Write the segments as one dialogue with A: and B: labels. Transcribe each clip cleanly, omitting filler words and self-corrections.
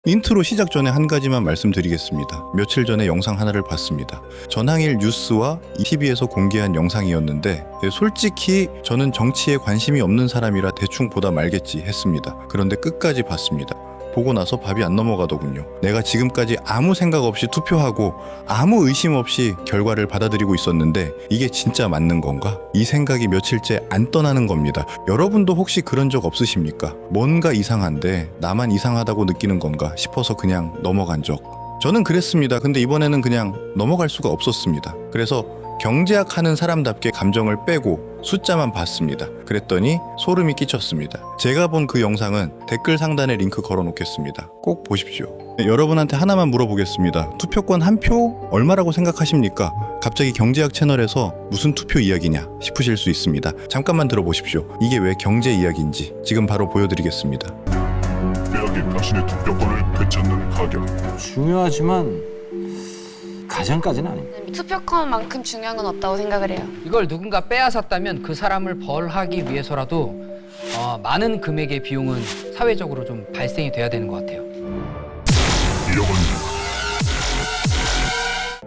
A: 인트로 시작 전에 한 가지만 말씀드리겠습니다. 며칠 전에 영상 하나를 봤습니다. 전항일 뉴스와 TV에서 공개한 영상이었는데 솔직히 저는 정치에 관심이 없는 사람이라 대충 보다 말겠지 했습니다. 그런데 끝까지 봤습니다. 보고 나서 밥이 안 넘어가더군요. 내가 지금까지 아무 생각 없이 투표하고 아무 의심 없이 결과를 받아들이고 있었는데 이게 진짜 맞는 건가? 이 생각이 며칠째 안 떠나는 겁니다. 여러분도 혹시 그런 적 없으십니까? 뭔가 이상한데 나만 이상하다고 느끼는 건가 싶어서 그냥 넘어간 적. 저는 그랬습니다. 근데 이번에는 그냥 넘어갈 수가 없었습니다. 그래서 경제학 하는 사람답게 감정을 빼고 숫자만 봤습니다. 그랬더니 소름이 끼쳤습니다. 제가 본 그 영상은 댓글 상단에 링크 걸어 놓겠습니다. 꼭 보십시오. 네, 여러분한테 하나만 물어보겠습니다. 투표권 한 표 얼마라고 생각하십니까? 갑자기 경제학 채널에서 무슨 투표 이야기냐 싶으실 수 있습니다. 잠깐만 들어보십시오. 이게 왜 경제 이야기인지 지금 바로 보여드리겠습니다.
B: 빼앗긴 당신의 투표권을 되찾는 가격.
C: 중요하지만 가장까지는 아닙니다.
D: 투표권만큼 중요한 건 없다고 생각을 해요.
E: 이걸 누군가 빼앗았다면 그 사람을 벌하기 위해서라도 많은 금액의 비용은 사회적으로 좀 발생이 돼야 되는 것 같아요.
B: 이어갑니다.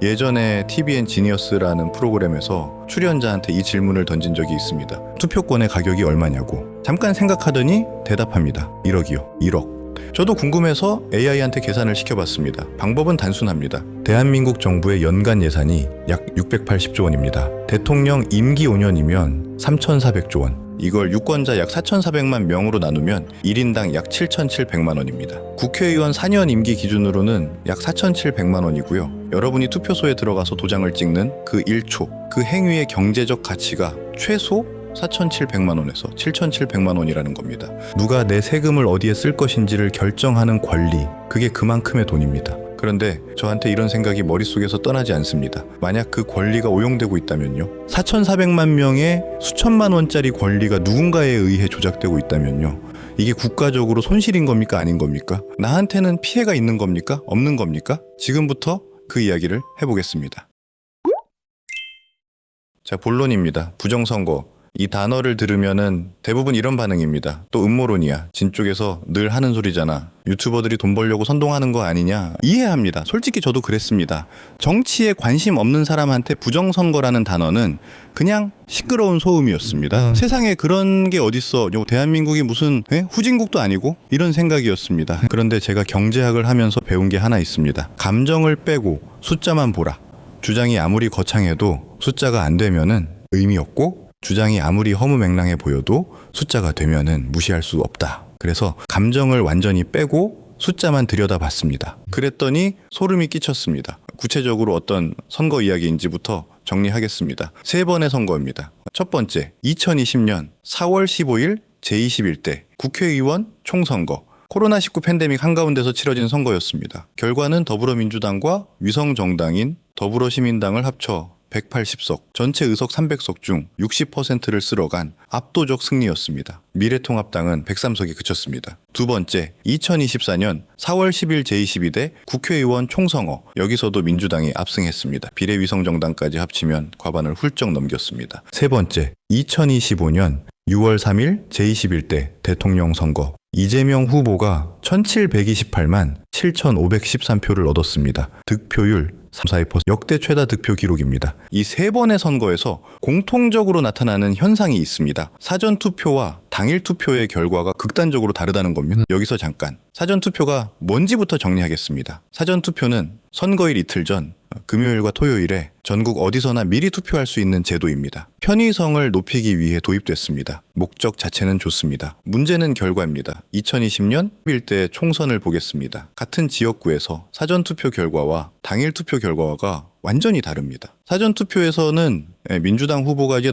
A: 예전에 TVN 지니어스라는 프로그램에서 출연자한테 이 질문을 던진 적이 있습니다. 투표권의 가격이 얼마냐고. 잠깐 생각하더니 대답합니다. 1억이요. 1억. 저도 궁금해서 AI한테 계산을 시켜봤습니다. 방법은 단순합니다. 대한민국 정부의 연간 예산이 약 680조 원입니다. 대통령 임기 5년이면 3,400조 원. 이걸 유권자 약 4,400만 명으로 나누면 1인당 약 7,700만 원입니다. 국회의원 4년 임기 기준으로는 약 4,700만 원이고요. 여러분이 투표소에 들어가서 도장을 찍는 그 1초, 그 행위의 경제적 가치가 최소 4,700만 원에서 7,700만 원이라는 겁니다. 누가 내 세금을 어디에 쓸 것인지를 결정하는 권리, 그게 그만큼의 돈입니다. 그런데 저한테 이런 생각이 머릿속에서 떠나지 않습니다. 만약 그 권리가 오용되고 있다면요. 4,400만 명의 수천만 원짜리 권리가 누군가에 의해 조작되고 있다면요. 이게 국가적으로 손실인 겁니까? 아닌 겁니까? 나한테는 피해가 있는 겁니까? 없는 겁니까? 지금부터 그 이야기를 해보겠습니다. 자, 본론입니다. 부정선거. 이 단어를 들으면은 대부분 이런 반응입니다. 또 음모론이야. 진 쪽에서 늘 하는 소리잖아. 유튜버들이 돈 벌려고 선동하는 거 아니냐. 이해합니다. 솔직히 저도 그랬습니다. 정치에 관심 없는 사람한테 부정선거라는 단어는 그냥 시끄러운 소음이었습니다. 세상에 그런 게 어딨어. 대한민국이 무슨 후진국도 아니고 이런 생각이었습니다. 그런데 제가 경제학을 하면서 배운 게 하나 있습니다. 감정을 빼고 숫자만 보라. 주장이 아무리 거창해도 숫자가 안 되면은 의미 없고 주장이 아무리 허무맹랑해 보여도 숫자가 되면은 무시할 수 없다. 그래서 감정을 완전히 빼고 숫자만 들여다봤습니다. 그랬더니 소름이 끼쳤습니다. 구체적으로 어떤 선거 이야기인지부터 정리하겠습니다. 3번의 선거입니다. 첫 번째, 2020년 4월 15일 제21대 국회의원 총선거. 코로나19 팬데믹 한가운데서 치러진 선거였습니다. 결과는 더불어민주당과 위성정당인 더불어시민당을 합쳐 180석, 전체 의석 300석 중 60%를 쓸어간 압도적 승리였습니다. 미래통합당은 103석에 그쳤습니다. 두 번째, 2024년 4월 10일 제22대 국회의원 총선거. 여기서도 민주당이 압승했습니다. 비례위성정당까지 합치면 과반을 훌쩍 넘겼습니다. 세 번째, 2025년 6월 3일 제21대 대통령 선거. 이재명 후보가 1,728만 7,513표를 얻었습니다. 득표율 3.42% 역대 최다 득표 기록입니다. 이 3번의 선거에서 공통적으로 나타나는 현상이 있습니다. 사전투표와 당일투표의 결과가 극단적으로 다르다는 겁니다. 여기서 잠깐 사전투표가 뭔지부터 정리하겠습니다. 사전투표는 선거일 이틀 전 금요일과 토요일에 전국 어디서나 미리 투표할 수 있는 제도입니다. 편의성을 높이기 위해 도입됐습니다. 목적 자체는 좋습니다. 문제는 결과입니다. 2020년 11대 총선을 보겠습니다. 같은 지역구에서 사전투표 결과와 당일투표 결과가 완전히 다릅니다. 사전투표에서는 민주당 후보가 이제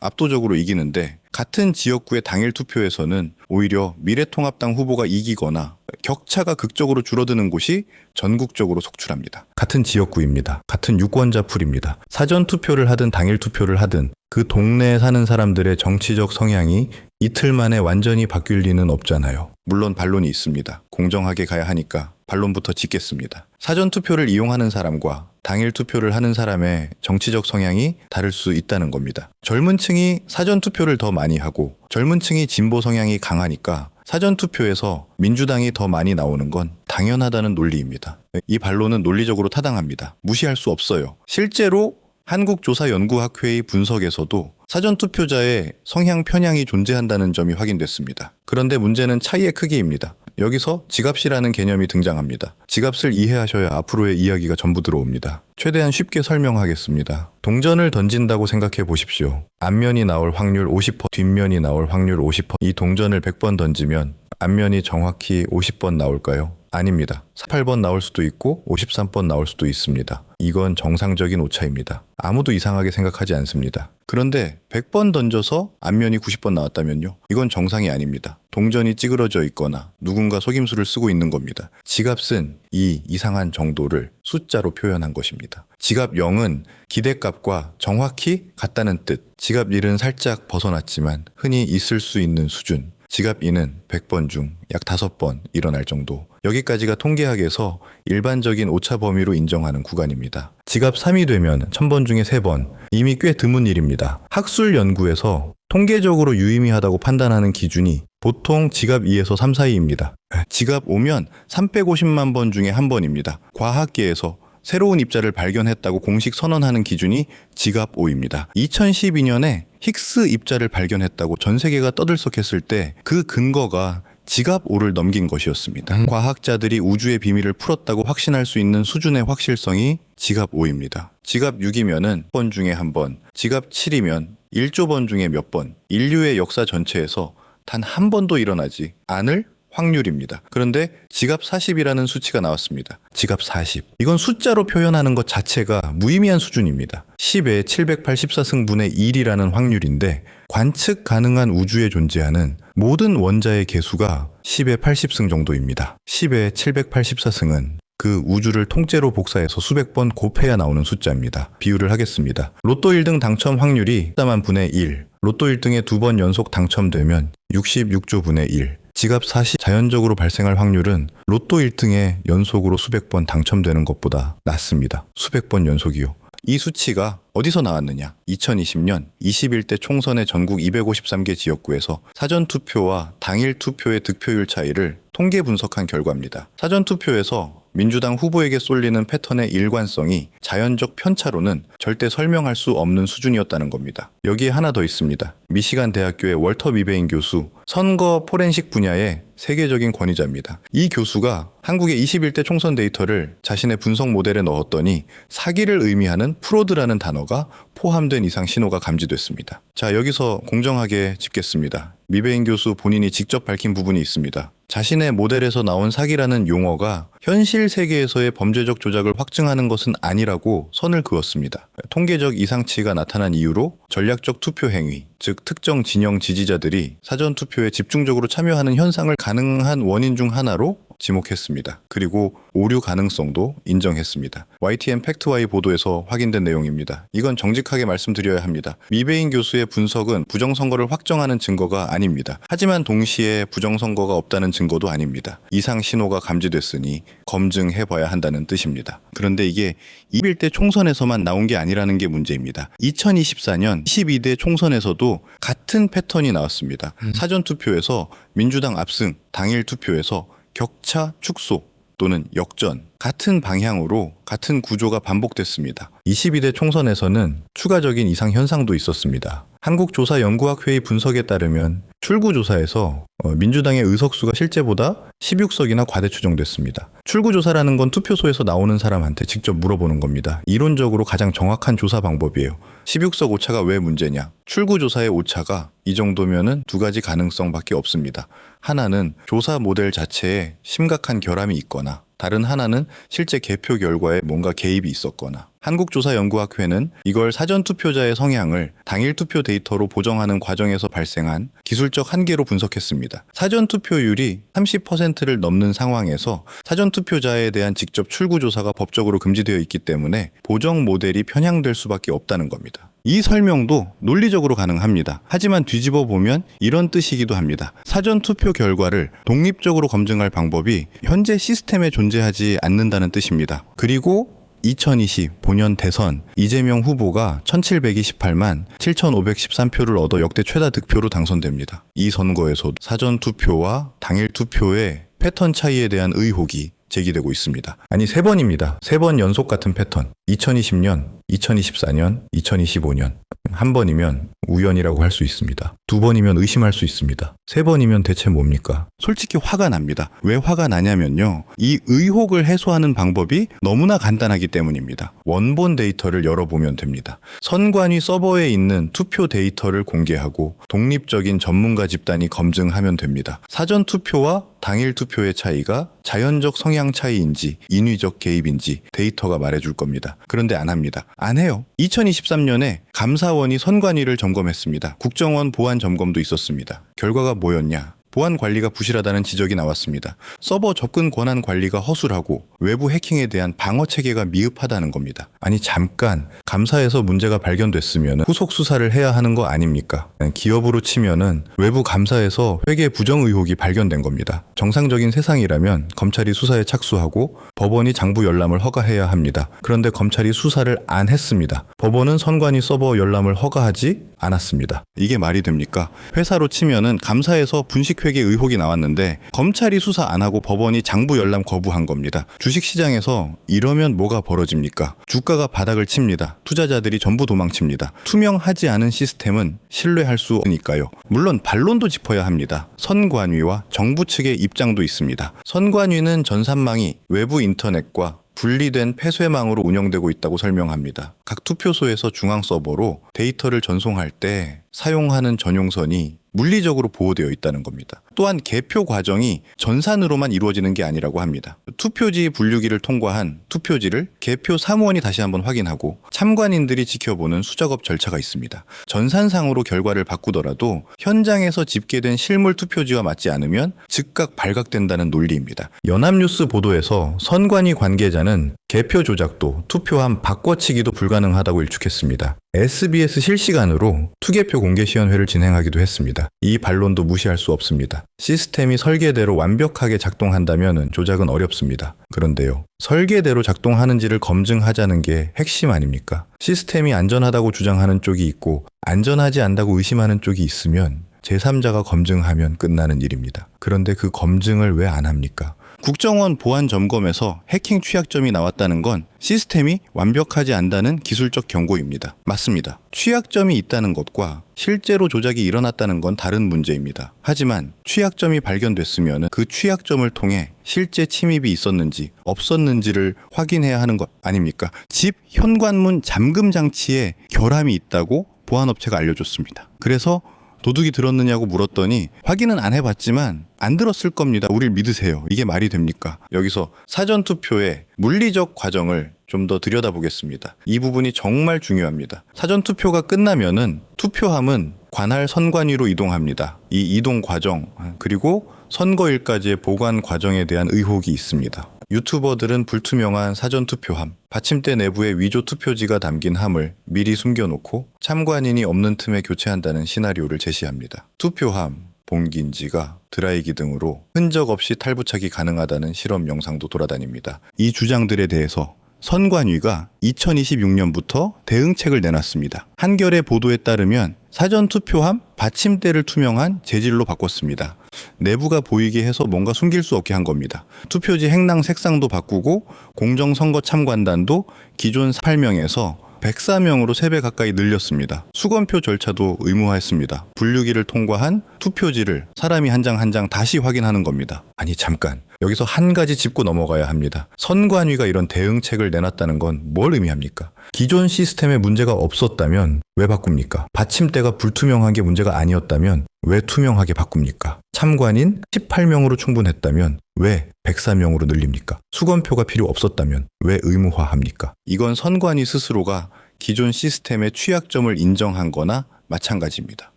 A: 압도적으로 이기는데 같은 지역구의 당일 투표에서는 오히려 미래통합당 후보가 이기거나 격차가 극적으로 줄어드는 곳이 전국적으로 속출합니다. 같은 지역구입니다. 같은 유권자 풀입니다. 사전 투표를 하든 당일 투표를 하든 그 동네에 사는 사람들의 정치적 성향이 이틀 만에 완전히 바뀔 리는 없잖아요. 물론 반론이 있습니다. 공정하게 가야 하니까 반론부터 짓겠습니다. 사전 투표를 이용하는 사람과 당일 투표를 하는 사람의 정치적 성향이 다를 수 있다는 겁니다. 젊은 층이 사전 투표를 더 많이 하고 젊은 층이 진보 성향이 강하니까 사전투표에서 민주당이 더 많이 나오는 건 당연하다는 논리입니다. 이 반론은 논리적으로 타당합니다. 무시할 수 없어요. 실제로 한국조사연구학회의 분석에서도 사전투표자의 성향 편향이 존재한다는 점이 확인됐습니다. 그런데 문제는 차이의 크기입니다. 여기서 지갑시라는 개념이 등장합니다. 지갑을 이해하셔야 앞으로의 이야기가 전부 들어옵니다. 최대한 쉽게 설명하겠습니다. 동전을 던진다고 생각해 보십시오. 앞면이 나올 확률 50%, 뒷면이 나올 확률 50%. 이 동전을 100번 던지면 앞면이 정확히 50번 나올까요? 아닙니다. 48번 나올 수도 있고 53번 나올 수도 있습니다. 이건 정상적인 오차입니다. 아무도 이상하게 생각하지 않습니다. 그런데 100번 던져서 앞면이 90번 나왔다면요? 이건 정상이 아닙니다. 동전이 찌그러져 있거나 누군가 속임수를 쓰고 있는 겁니다. 지갑은 이 이상한 정도를 숫자로 표현한 것입니다. 지갑 0은 기대값과 정확히 같다는 뜻. 지갑 1은 살짝 벗어났지만 흔히 있을 수 있는 수준. 지갑 2는 100번 중 약 5번 일어날 정도. 여기까지가 통계학에서 일반적인 오차 범위로 인정하는 구간입니다. 지갑 3이 되면 1000번 중에 3번. 이미 꽤 드문 일입니다. 학술 연구에서 통계적으로 유의미하다고 판단하는 기준이 보통 지갑 2에서 3 사이입니다. 지갑 5면 350만 번 중에 1번입니다. 과학계에서 새로운 입자를 발견했다고 공식 선언하는 기준이 지갑 5입니다. 2012년에 힉스 입자를 발견했다고 전 세계가 떠들썩했을 때 그 근거가 지갑 5를 넘긴 것이었습니다. 과학자들이 우주의 비밀을 풀었다고 확신할 수 있는 수준의 확실성이 지갑 5입니다. 지갑 6이면은 번 중에 1번, 지갑 7이면 1조 번 중에 몇 번, 인류의 역사 전체에서 단 한 번도 일어나지 않을 확률입니다. 그런데 지갑 40이라는 수치가 나왔습니다. 지갑 40. 이건 숫자로 표현하는 것 자체가 무의미한 수준입니다. 10의 784승분의 1이라는 확률인데 관측 가능한 우주에 존재하는 모든 원자의 개수가 10의 80승 정도입니다. 10의 784승은 그 우주를 통째로 복사해서 수백 번 곱해야 나오는 숫자입니다. 비유를 하겠습니다. 로또 1등 당첨 확률이 14만 분의 1. 로또 1등에 2번 연속 당첨되면 66조 분의 1. 지갑 40 자연적으로 발생할 확률은 로또 1등에 연속으로 수백 번 당첨되는 것보다 낮습니다. 수백 번 연속이요. 이 수치가 어디서 나왔느냐? 2020년 21대 총선의 전국 253개 지역구에서 사전투표와 당일 투표의 득표율 차이를 통계 분석한 결과입니다. 사전투표에서 민주당 후보에게 쏠리는 패턴의 일관성이 자연적 편차로는 절대 설명할 수 없는 수준이었다는 겁니다. 여기에 하나 더 있습니다. 미시간 대학교의 월터 미베인 교수, 선거 포렌식 분야의 세계적인 권위자입니다. 이 교수가 한국의 21대 총선 데이터를 자신의 분석 모델에 넣었더니 사기를 의미하는 프로드라는 단어가 포함된 이상 신호가 감지됐습니다. 자, 여기서 공정하게 짚겠습니다. 미베인 교수 본인이 직접 밝힌 부분이 있습니다. 자신의 모델에서 나온 사기라는 용어가 현실 세계에서의 범죄적 조작을 확증하는 것은 아니라고 선을 그었습니다. 통계적 이상치가 나타난 이유로 전략적 투표 행위, 즉 특정 진영 지지자들이 사전투표에 집중적으로 참여하는 현상을 가능한 원인 중 하나로 지목했습니다. 그리고 오류 가능성도 인정했습니다. YTN 팩트와이 보도에서 확인된 내용입니다. 이건 정직하게 말씀드려야 합니다. 미베인 교수의 분석은 부정선거를 확정하는 증거가 아닙니다. 하지만 동시에 부정선거가 없다는 증거도 아닙니다. 이상 신호가 감지됐으니 검증해봐야 한다는 뜻입니다. 그런데 이게 21대 총선에서만 나온 게 아니라는 게 문제입니다. 2024년 22대 총선에서도 같은 패턴이 나왔습니다. 사전투표에서 민주당 압승, 당일 투표에서 격차 축소 또는 역전, 같은 방향으로 같은 구조가 반복됐습니다. 22대 총선에서는 추가적인 이상 현상도 있었습니다. 한국조사연구학회의 분석에 따르면 출구조사에서 민주당의 의석수가 실제보다 16석이나 과대 추정됐습니다. 출구조사라는 건 투표소에서 나오는 사람한테 직접 물어보는 겁니다. 이론적으로 가장 정확한 조사 방법이에요. 16석 오차가 왜 문제냐? 출구조사의 오차가 이 정도면은 두 가지 가능성밖에 없습니다. 하나는 조사 모델 자체에 심각한 결함이 있거나 다른 하나는 실제 개표 결과에 뭔가 개입이 있었거나. 한국조사연구학회는 이걸 사전투표자의 성향을 당일 투표 데이터로 보정하는 과정에서 발생한 기술적 한계로 분석했습니다. 사전투표율이 30%를 넘는 상황에서 사전투표자에 대한 직접 출구조사가 법적으로 금지되어 있기 때문에 보정 모델이 편향될 수밖에 없다는 겁니다. 이 설명도 논리적으로 가능합니다. 하지만 뒤집어 보면 이런 뜻이기도 합니다. 사전투표 결과를 독립적으로 검증할 방법이 현재 시스템에 존재하지 않는다는 뜻입니다. 그리고 2020 본연 대선 이재명 후보가 1728만 7513표를 얻어 역대 최다 득표로 당선됩니다. 이 선거에서 사전투표와 당일투표의 패턴 차이에 대한 의혹이 제기되고 있습니다. 아니 3번입니다. 3번 연속 같은 패턴. 2020년, 2024년, 2025년. 한 번이면 우연이라고 할 수 있습니다. 2번이면 의심할 수 있습니다. 3번이면 대체 뭡니까? 솔직히 화가 납니다. 왜 화가 나냐면요. 이 의혹을 해소하는 방법이 너무나 간단하기 때문입니다. 원본 데이터를 열어보면 됩니다. 선관위 서버에 있는 투표 데이터를 공개하고 독립적인 전문가 집단이 검증하면 됩니다. 사전 투표와 당일 투표의 차이가 자연적 성향 차이인지 인위적 개입인지 데이터가 말해줄 겁니다. 그런데 안 합니다. 안 해요. 2023년에 감사원이 선관위를 점검했습니다. 국정원 보안 점검도 있었습니다. 결과가 뭐였냐? 보안 관리가 부실하다는 지적이 나왔습니다. 서버 접근 권한 관리가 허술하고 외부 해킹에 대한 방어 체계가 미흡하다는 겁니다. 아니 잠깐 감사에서 문제가 발견됐으면 후속 수사를 해야 하는 거 아닙니까? 기업으로 치면은 외부 감사에서 회계 부정 의혹이 발견된 겁니다. 정상적인 세상이라면 검찰이 수사에 착수하고 법원이 장부 열람을 허가해야 합니다. 그런데 검찰이 수사를 안 했습니다. 법원은 선관위 서버 열람을 허가하지 않았습니다. 이게 말이 됩니까? 회사로 치면은 감사에서 분식회계 의혹이 나왔는데 검찰이 수사 안 하고 법원이 장부 열람 거부한 겁니다. 주식시장에서 이러면 뭐가 벌어집니까? 주가가 바닥을 칩니다. 투자자들이 전부 도망칩니다. 투명하지 않은 시스템은 신뢰할 수 없으니까요. 물론 반론도 짚어야 합니다. 선관위와 정부 측의 입장도 있습니다. 선관위는 전산망이 외부 인터넷과 분리된 폐쇄망으로 운영되고 있다고 설명합니다. 각 투표소에서 중앙 서버로 데이터를 전송할 때 사용하는 전용선이 물리적으로 보호되어 있다는 겁니다. 또한 개표 과정이 전산으로만 이루어지는 게 아니라고 합니다. 투표지 분류기를 통과한 투표지를 개표 사무원이 다시 한번 확인하고 참관인들이 지켜보는 수작업 절차가 있습니다. 전산상으로 결과를 바꾸더라도 현장에서 집계된 실물 투표지와 맞지 않으면 즉각 발각된다는 논리입니다. 연합뉴스 보도에서 선관위 관계자는 개표 조작도 투표함 바꿔치기도 불가능하다고 일축했습니다. SBS 실시간으로 투개표 공개시연회를 진행하기도 했습니다. 이 반론도 무시할 수 없습니다. 시스템이 설계대로 완벽하게 작동한다면 조작은 어렵습니다. 그런데요, 설계대로 작동하는지를 검증하자는 게 핵심 아닙니까? 시스템이 안전하다고 주장하는 쪽이 있고 안전하지 않다고 의심하는 쪽이 있으면 제3자가 검증하면 끝나는 일입니다. 그런데 그 검증을 왜 안 합니까? 국정원 보안 점검에서 해킹 취약점이 나왔다는 건 시스템이 완벽하지 않다는 기술적 경고입니다. 맞습니다. 취약점이 있다는 것과 실제로 조작이 일어났다는 건 다른 문제입니다. 하지만 취약점이 발견됐으면 그 취약점을 통해 실제 침입이 있었는지 없었는지를 확인해야 하는 것 아닙니까? 집 현관문 잠금 장치에 결함이 있다고 보안업체가 알려줬습니다. 그래서 도둑이 들었느냐고 물었더니 확인은 안 해봤지만 안 들었을 겁니다. 우릴 믿으세요. 이게 말이 됩니까? 여기서 사전투표의 물리적 과정을 좀 더 들여다보겠습니다. 이 부분이 정말 중요합니다. 사전투표가 끝나면은 투표함은 관할 선관위로 이동합니다. 이 이동 과정 그리고 선거일까지의 보관 과정에 대한 의혹이 있습니다. 유튜버들은 불투명한 사전투표함, 받침대 내부에 위조 투표지가 담긴 함을 미리 숨겨놓고 참관인이 없는 틈에 교체한다는 시나리오를 제시합니다. 투표함, 봉기인지가 드라이기 등으로 흔적 없이 탈부착이 가능하다는 실험 영상도 돌아다닙니다. 이 주장들에 대해서 선관위가 2026년부터 대응책을 내놨습니다. 한겨레 보도에 따르면 사전투표함 받침대를 투명한 재질로 바꿨습니다. 내부가 보이게 해서 뭔가 숨길 수 없게 한 겁니다. 투표지 행랑 색상도 바꾸고 공정선거 참관단도 기존 8명에서 104명으로 3배 가까이 늘렸습니다. 수검표 절차도 의무화했습니다. 분류기를 통과한 투표지를 사람이 한 장 한 장 다시 확인하는 겁니다. 아니 잠깐, 여기서 한 가지 짚고 넘어가야 합니다. 선관위가 이런 대응책을 내놨다는 건 뭘 의미합니까? 기존 시스템에 문제가 없었다면 왜 바꿉니까? 받침대가 불투명한 게 문제가 아니었다면 왜 투명하게 바꿉니까? 참관인 18명으로 충분했다면 왜 104명으로 늘립니까? 수검표가 필요 없었다면 왜 의무화합니까? 이건 선관위 스스로가 기존 시스템의 취약점을 인정한 거나 마찬가지입니다.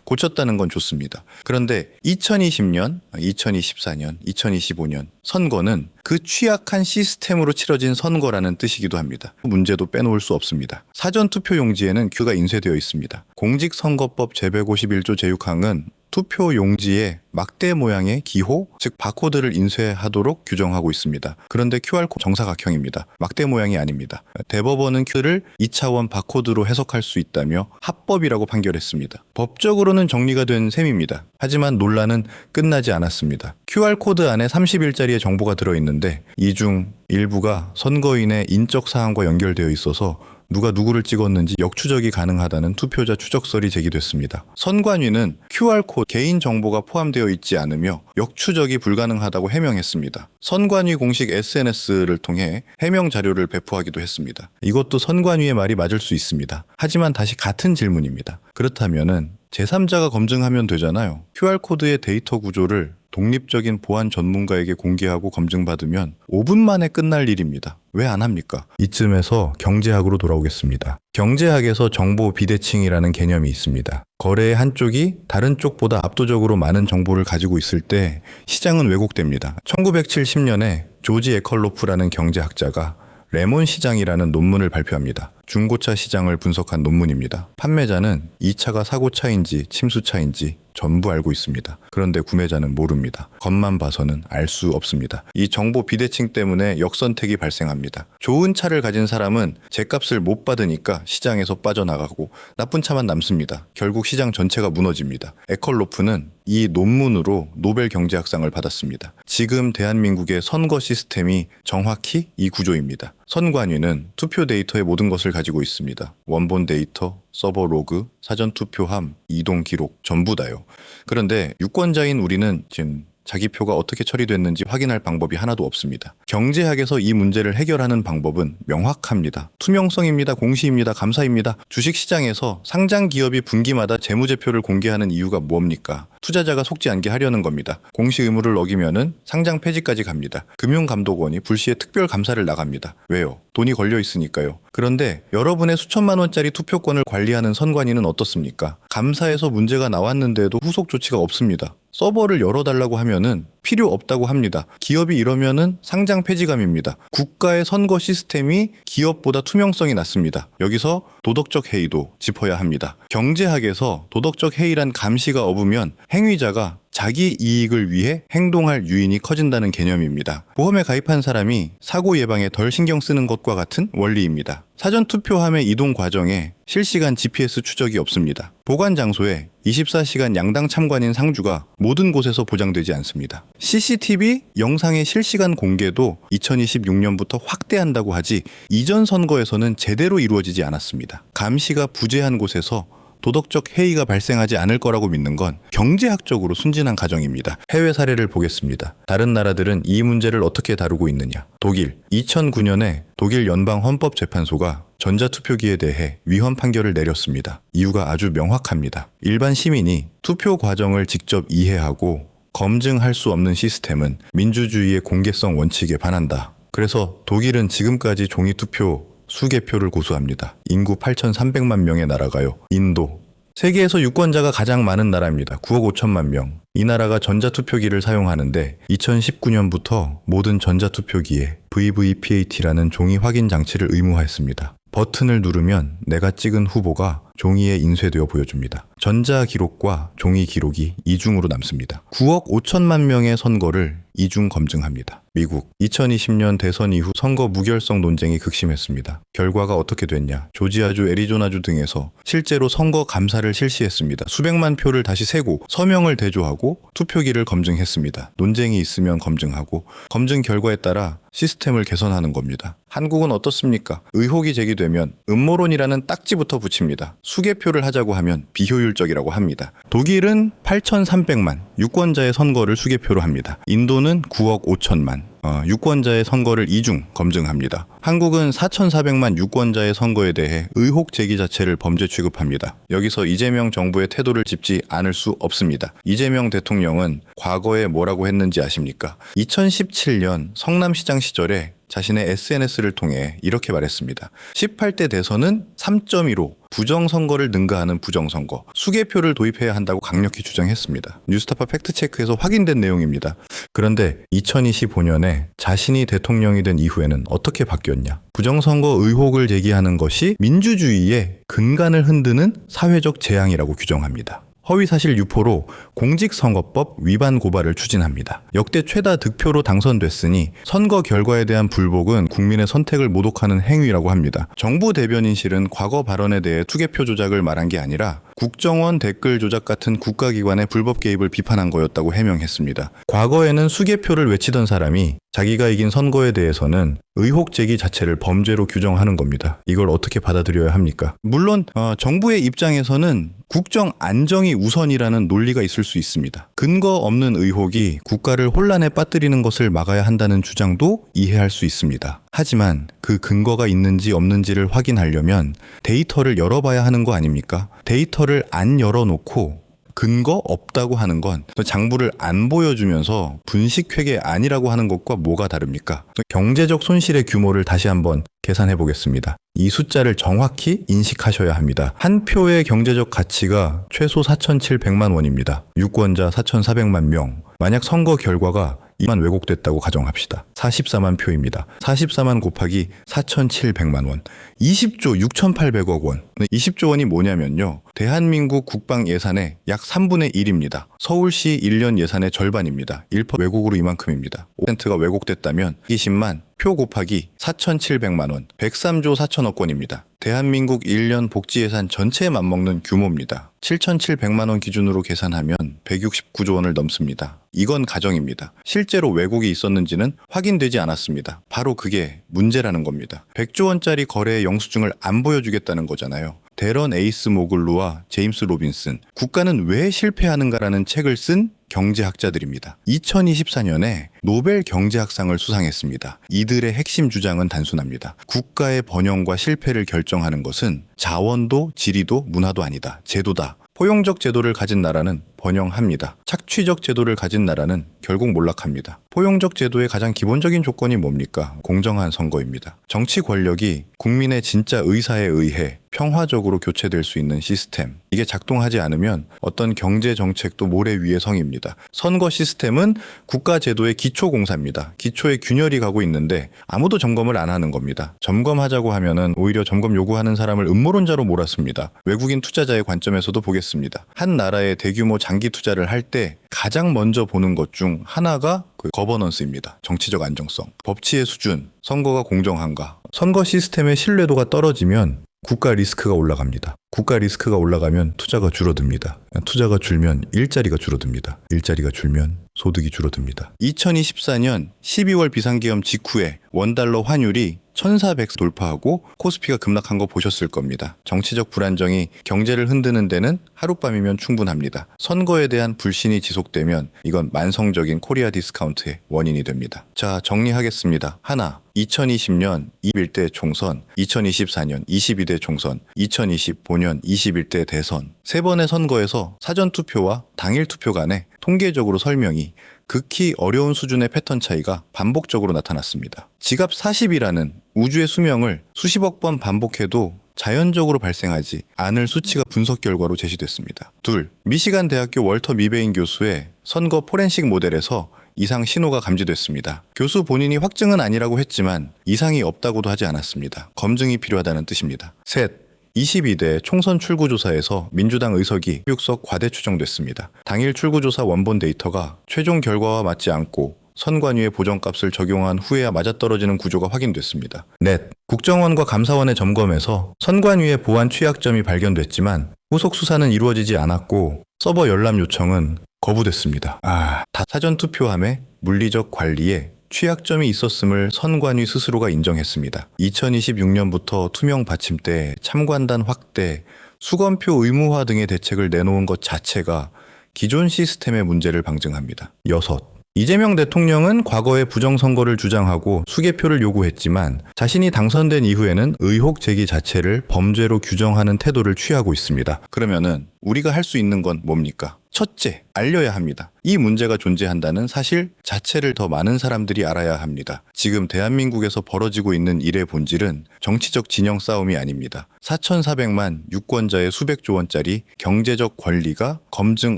A: 고쳤다는 건 좋습니다. 그런데 2020년, 2024년, 2025년 선거는 그 취약한 시스템으로 치러진 선거라는 뜻이기도 합니다. 문제도 빼놓을 수 없습니다. 사전투표용지에는 규가 인쇄되어 있습니다. 공직선거법 제151조 제6항은 투표 용지에 막대 모양의 기호, 즉 바코드를 인쇄하도록 규정하고 있습니다. 그런데 QR코드 정사각형입니다. 막대 모양이 아닙니다. 대법원은 Q를 2차원 바코드로 해석할 수 있다며 합법이라고 판결했습니다. 법적으로는 정리가 된 셈입니다. 하지만 논란은 끝나지 않았습니다. QR코드 안에 30일짜리의 정보가 들어있는데 이 중 일부가 선거인의 인적 사항과 연결되어 있어서 누가 누구를 찍었는지 역추적이 가능하다는 투표자 추적설이 제기됐습니다. 선관위는 QR코드 개인정보가 포함되어 있지 않으며 역추적이 불가능하다고 해명했습니다. 선관위 공식 SNS를 통해 해명 자료를 배포하기도 했습니다. 이것도 선관위의 말이 맞을 수 있습니다. 하지만 다시 같은 질문입니다. 그렇다면은 제3자가 검증하면 되잖아요. QR코드의 데이터 구조를 독립적인 보안 전문가에게 공개하고 검증받으면 5분 만에 끝날 일입니다. 왜 안 합니까? 이쯤에서 경제학으로 돌아오겠습니다. 경제학에서 정보 비대칭이라는 개념이 있습니다. 거래의 한쪽이 다른 쪽보다 압도적으로 많은 정보를 가지고 있을 때 시장은 왜곡됩니다. 1970년에 조지 에컬로프라는 경제학자가 레몬 시장이라는 논문을 발표합니다. 중고차 시장을 분석한 논문입니다. 판매자는 이 차가 사고차인지 침수차인지 전부 알고 있습니다. 그런데 구매자는 모릅니다. 겉만 봐서는 알 수 없습니다. 이 정보 비대칭 때문에 역선택이 발생합니다. 좋은 차를 가진 사람은 제값을 못 받으니까 시장에서 빠져나가고 나쁜 차만 남습니다. 결국 시장 전체가 무너집니다. 에컬로프는 이 논문으로 노벨 경제학상을 받았습니다. 지금 대한민국의 선거 시스템이 정확히 이 구조입니다. 선관위는 투표 데이터의 모든 것을 가지고 있습니다. 원본 데이터, 서버 로그, 사전 투표함, 이동 기록 전부 다요. 그런데 유권자인 우리는 지금 자기 표가 어떻게 처리됐는지 확인할 방법이 하나도 없습니다. 경제학에서 이 문제를 해결하는 방법은 명확합니다. 투명성입니다. 공시입니다. 감사입니다. 주식시장에서 상장 기업이 분기마다 재무제표를 공개하는 이유가 뭡니까? 투자자가 속지 않게 하려는 겁니다. 공시 의무를 어기면은 상장 폐지까지 갑니다. 금융감독원이 불시에 특별 감사를 나갑니다. 왜요? 돈이 걸려 있으니까요. 그런데 여러분의 수천만 원짜리 투표권을 관리하는 선관위는 어떻습니까? 감사에서 문제가 나왔는데도 후속 조치가 없습니다. 서버를 열어달라고 하면은 필요 없다고 합니다. 기업이 이러면은 상장 폐지감입니다. 국가의 선거 시스템이 기업보다 투명성이 낮습니다. 여기서 도덕적 해이도 짚어야 합니다. 경제학에서 도덕적 해이란 감시가 없으면 행위자가 자기 이익을 위해 행동할 유인이 커진다는 개념입니다. 보험에 가입한 사람이 사고 예방에 덜 신경 쓰는 것과 같은 원리입니다. 사전투표함의 이동 과정에 실시간 GPS 추적이 없습니다. 보관 장소에 24시간 양당 참관인 상주가 모든 곳에서 보장되지 않습니다. CCTV 영상의 실시간 공개도 2026년부터 확대한다고 하지 이전 선거에서는 제대로 이루어지지 않았습니다. 감시가 부재한 곳에서 도덕적 해이가 발생하지 않을 거라고 믿는 건 경제학적으로 순진한 가정입니다. 해외 사례를 보겠습니다. 다른 나라들은 이 문제를 어떻게 다루고 있느냐. 독일, 2009년에 독일 연방헌법재판소가 전자투표기에 대해 위헌 판결을 내렸습니다. 이유가 아주 명확합니다. 일반 시민이 투표 과정을 직접 이해하고 검증할 수 없는 시스템은 민주주의의 공개성 원칙에 반한다. 그래서 독일은 지금까지 종이투표 수개표를 고수합니다. 인구 8,300만 명의 나라가요. 인도. 세계에서 유권자가 가장 많은 나라입니다. 9억 5천만 명. 이 나라가 전자투표기를 사용하는데 2019년부터 모든 전자투표기에 VVPAT라는 종이 확인 장치를 의무화했습니다. 버튼을 누르면 내가 찍은 후보가 종이에 인쇄되어 보여줍니다. 전자 기록과 종이 기록이 이중으로 남습니다. 9억 5천만 명의 선거를 이중 검증합니다. 미국 2020년 대선 이후 선거 무결성 논쟁이 극심했습니다. 결과가 어떻게 됐냐? 조지아주, 애리조나주 등에서 실제로 선거 감사를 실시했습니다. 수백만 표를 다시 세고 서명을 대조하고 투표기를 검증했습니다. 논쟁이 있으면 검증하고 검증 결과에 따라 시스템을 개선하는 겁니다. 한국은 어떻습니까? 의혹이 제기되면 음모론이라는 딱지부터 붙입니다. 수개표를 하자고 하면 비효율적이라고 합니다. 독일은 8,300만 유권자의 선거를 수개표로 합니다. 인도는 9억 5천만 유권자의 선거를 이중 검증합니다. 한국은 4,400만 유권자의 선거에 대해 의혹 제기 자체를 범죄 취급합니다. 여기서 이재명 정부의 태도를 짚지 않을 수 없습니다. 이재명 대통령은 과거에 뭐라고 했는지 아십니까? 2017년 성남시장 시절에 자신의 SNS를 통해 이렇게 말했습니다. 18대 대선은 3.15 부정선거를 능가하는 부정선거, 수개표를 도입해야 한다고 강력히 주장했습니다. 뉴스타파 팩트체크에서 확인된 내용입니다. 그런데 2025년에 자신이 대통령이 된 이후에는 어떻게 바뀌었냐? 부정선거 의혹을 제기하는 것이 민주주의의 근간을 흔드는 사회적 재앙이라고 규정합니다. 허위사실 유포로 공직선거법 위반 고발을 추진합니다. 역대 최다 득표로 당선됐으니 선거 결과에 대한 불복은 국민의 선택을 모독하는 행위라고 합니다. 정부 대변인실은 과거 발언에 대해 투개표 조작을 말한 게 아니라 국정원 댓글 조작 같은 국가기관의 불법 개입을 비판한 거였다고 해명했습니다. 과거에는 수개표를 외치던 사람이 자기가 이긴 선거에 대해서는 의혹 제기 자체를 범죄로 규정하는 겁니다. 이걸 어떻게 받아들여야 합니까? 물론 정부의 입장에서는 국정 안정이 우선이라는 논리가 있을 수 있습니다. 근거 없는 의혹이 국가를 혼란에 빠뜨리는 것을 막아야 한다는 주장도 이해할 수 있습니다. 하지만 그 근거가 있는지 없는지를 확인하려면 데이터를 열어봐야 하는 거 아닙니까? 데이터를 안 열어놓고 근거 없다고 하는 건 장부를 안 보여주면서 분식회계 아니라고 하는 것과 뭐가 다릅니까? 경제적 손실의 규모를 다시 한번 계산해 보겠습니다. 이 숫자를 정확히 인식하셔야 합니다. 한 표의 경제적 가치가 최소 4,700만 원입니다. 유권자 4,400만 명. 만약 선거 결과가 2만 왜곡됐다고 가정합시다. 44만 표입니다. 44만 곱하기 4,700만 원. 20조 6,800억 원. 20조 원이 뭐냐면요. 대한민국 국방 예산의 약 3분의 1입니다. 서울시 1년 예산의 절반입니다. 1% 왜곡으로 이만큼입니다. 5%가 왜곡됐다면 20만 표 곱하기 4,700만 원. 103조 4천억 원입니다. 대한민국 1년 복지 예산 전체에 맞먹는 규모입니다. 7,700만 원 기준으로 계산하면 169조 원을 넘습니다. 이건 가정입니다. 실제로 왜곡이 있었는지는 확인되지 않았습니다. 바로 그게 문제라는 겁니다. 100조 원짜리 거래의 영수증을 안 보여주겠다는 거잖아요. 데런 에이스 모글루와 제임스 로빈슨, 국가는 왜 실패하는가라는 책을 쓴 경제학자들입니다. 2024년에 노벨 경제학상을 수상했습니다. 이들의 핵심 주장은 단순합니다. 국가의 번영과 실패를 결정하는 것은 자원도 지리도 문화도 아니다. 제도다. 포용적 제도를 가진 나라는 번영합니다. 착취적 제도를 가진 나라는 결국 몰락합니다. 포용적 제도의 가장 기본적인 조건이 뭡니까? 공정한 선거입니다. 정치 권력이 국민의 진짜 의사에 의해 평화적으로 교체될 수 있는 시스템. 이게 작동하지 않으면 어떤 경제 정책도 모래 위의 성입니다. 선거 시스템은 국가 제도의 기초 공사입니다. 기초에 균열이 가고 있는데 아무도 점검을 안 하는 겁니다. 점검하자고 하면은 오히려 점검 요구하는 사람을 음모론자로 몰았습니다. 외국인 투자자의 관점에서도 보겠습니다. 한 나라의 대규모 장기 투자를 할 때 가장 먼저 보는 것 중 하나가 그 거버넌스입니다. 정치적 안정성, 법치의 수준, 선거가 공정한가. 선거 시스템의 신뢰도가 떨어지면 국가 리스크가 올라갑니다. 국가 리스크가 올라가면 투자가 줄어듭니다. 투자가 줄면 일자리가 줄어듭니다. 일자리가 줄면 소득이 줄어듭니다. 2024년 12월 비상계엄 직후에 원달러 환율이 1,400 돌파하고 코스피가 급락한 거 보셨을 겁니다. 정치적 불안정이 경제를 흔드는 데는 하룻밤이면 충분합니다. 선거에 대한 불신이 지속되면 이건 만성적인 코리아 디스카운트의 원인이 됩니다. 자, 정리하겠습니다. 하나, 2020년 21대 총선, 2024년 22대 총선, 2025년 21대 대선 세 번의 선거에서 사전투표와 당일투표 간의 통계적으로 설명이 극히 어려운 수준의 패턴 차이가 반복적으로 나타났습니다. 지갑 40이라는 우주의 수명을 수십억 번 반복해도 자연적으로 발생하지 않을 수치가 분석 결과로 제시됐습니다. 둘, 미시간 대학교 월터 미베인 교수의 선거 포렌식 모델에서 이상 신호가 감지됐습니다. 교수 본인이 확증은 아니라고 했지만 이상이 없다고도 하지 않았습니다. 검증이 필요하다는 뜻입니다. 셋, 22대 총선 출구조사에서 민주당 의석이 6석 과대 추정됐습니다. 당일 출구조사 원본 데이터가 최종 결과와 맞지 않고 선관위의 보정값을 적용한 후에야 맞아떨어지는 구조가 확인됐습니다. 넷, 국정원과 감사원의 점검에서 선관위의 보안 취약점이 발견됐지만 후속 수사는 이루어지지 않았고 서버 열람 요청은 거부됐습니다. 다 사전투표함의 물리적 관리에 취약점이 있었음을 선관위 스스로가 인정했습니다. 2026년부터 투명 받침대, 참관단 확대, 수검표 의무화 등의 대책을 내놓은 것 자체가 기존 시스템의 문제를 방증합니다. 여섯, 이재명 대통령은 과거에 부정선거를 주장하고 수개표를 요구했지만 자신이 당선된 이후에는 의혹 제기 자체를 범죄로 규정하는 태도를 취하고 있습니다. 그러면은 우리가 할 수 있는 건 뭡니까? 첫째, 알려야 합니다. 이 문제가 존재한다는 사실 자체를 더 많은 사람들이 알아야 합니다. 지금 대한민국에서 벌어지고 있는 일의 본질은 정치적 진영 싸움이 아닙니다. 4,400만 유권자의 수백조 원짜리 경제적 권리가 검증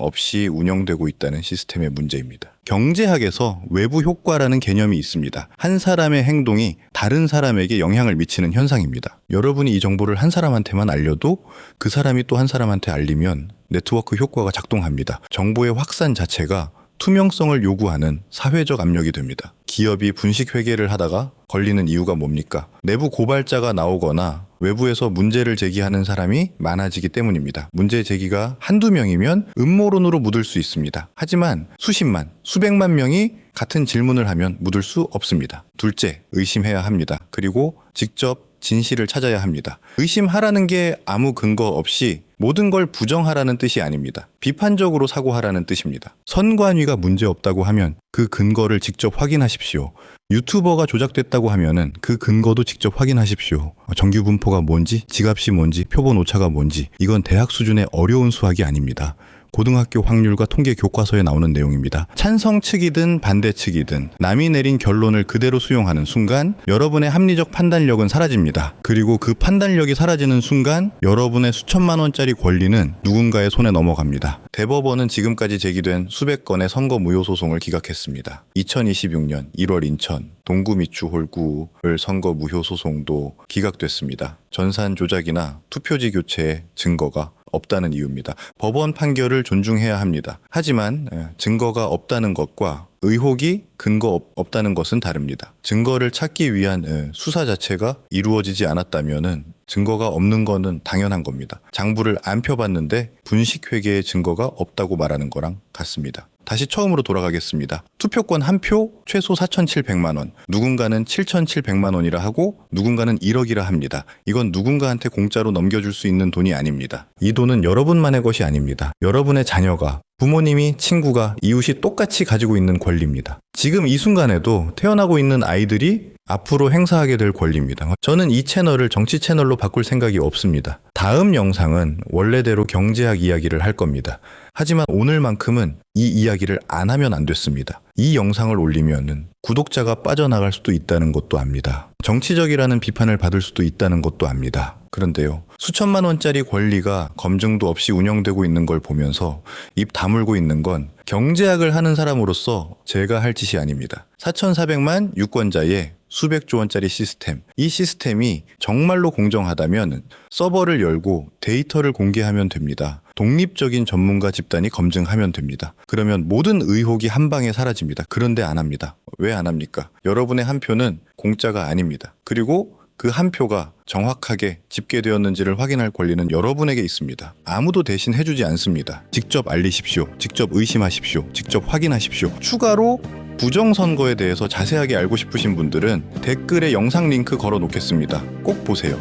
A: 없이 운영되고 있다는 시스템의 문제입니다. 경제학에서 외부 효과라는 개념이 있습니다. 한 사람의 행동이 다른 사람에게 영향을 미치는 현상입니다. 여러분이 이 정보를 한 사람한테만 알려도 그 사람이 또 한 사람한테 알리면 네트워크 효과가 작동합니다. 정보의 확산 자체가 투명성을 요구하는 사회적 압력이 됩니다. 기업이 분식 회계를 하다가 걸리는 이유가 뭡니까? 내부 고발자가 나오거나 외부에서 문제를 제기하는 사람이 많아지기 때문입니다. 문제 제기가 한두 명이면 음모론으로 묻을 수 있습니다. 하지만 수십만, 수백만 명이 같은 질문을 하면 묻을 수 없습니다. 둘째, 의심해야 합니다. 그리고 직접 진실을 찾아야 합니다. 의심하라는 게 아무 근거 없이 모든 걸 부정하라는 뜻이 아닙니다. 비판적으로 사고하라는 뜻입니다. 선관위가 문제없다고 하면 그 근거를 직접 확인하십시오. 유튜버가 조작됐다고 하면은 그 근거도 직접 확인하십시오. 정규 분포가 뭔지, 지값이 뭔지, 표본 오차가 뭔지, 이건 대학 수준의 어려운 수학이 아닙니다. 고등학교 확률과 통계 교과서에 나오는 내용입니다. 찬성 측이든 반대 측이든 남이 내린 결론을 그대로 수용하는 순간 여러분의 합리적 판단력은 사라집니다. 그리고 그 판단력이 사라지는 순간 여러분의 수천만 원짜리 권리는 누군가의 손에 넘어갑니다. 대법원은 지금까지 제기된 수백 건의 선거 무효 소송을 기각했습니다. 2026년 1월 인천 동구미추 홀구을 선거 무효 소송도 기각됐습니다. 전산 조작이나 투표지 교체의 증거가 없다는 이유입니다. 법원 판결을 존중해야 합니다. 하지만 증거가 없다는 것과 의혹이 근거 없다는 것은 다릅니다. 증거를 찾기 위한 수사 자체가 이루어지지 않았다면은 증거가 없는 거는 당연한 겁니다. 장부를 안 펴봤는데 분식회계의 증거가 없다고 말하는 거랑 같습니다. 다시 처음으로 돌아가겠습니다. 투표권 한 표 최소 4,700만 원, 누군가는 7,700만 원이라 하고 누군가는 1억이라 합니다. 이건 누군가한테 공짜로 넘겨줄 수 있는 돈이 아닙니다. 이 돈은 여러분만의 것이 아닙니다. 여러분의 자녀가, 부모님이, 친구가, 이웃이 똑같이 가지고 있는 권리입니다. 지금 이 순간에도 태어나고 있는 아이들이 앞으로 행사하게 될 권리입니다. 저는 이 채널을 정치 채널로 바꿀 생각이 없습니다. 다음 영상은 원래대로 경제학 이야기를 할 겁니다. 하지만 오늘만큼은 이 이야기를 안 하면 안 됐습니다. 이 영상을 올리면은 구독자가 빠져나갈 수도 있다는 것도 압니다. 정치적이라는 비판을 받을 수도 있다는 것도 압니다. 그런데요, 수천만 원짜리 권리가 검증도 없이 운영되고 있는 걸 보면서 입 다물고 있는 건 경제학을 하는 사람으로서 제가 할 짓이 아닙니다. 4,400만 유권자의 수백조 원짜리 시스템, 이 시스템이 정말로 공정하다면 서버를 열고 데이터를 공개하면 됩니다. 독립적인 전문가 집단이 검증하면 됩니다. 그러면 모든 의혹이 한 방에 사라집니다. 그런데 안 합니다. 왜 안 합니까? 여러분의 한 표는 공짜가 아닙니다. 그리고 그 한 표가 정확하게 집계되었는지를 확인할 권리는 여러분에게 있습니다. 아무도 대신 해주지 않습니다. 직접 알리십시오. 직접 의심하십시오. 직접 확인하십시오. 추가로 부정선거에 대해서 자세하게 알고 싶으신 분들은 댓글에 영상 링크 걸어 놓겠습니다. 꼭 보세요.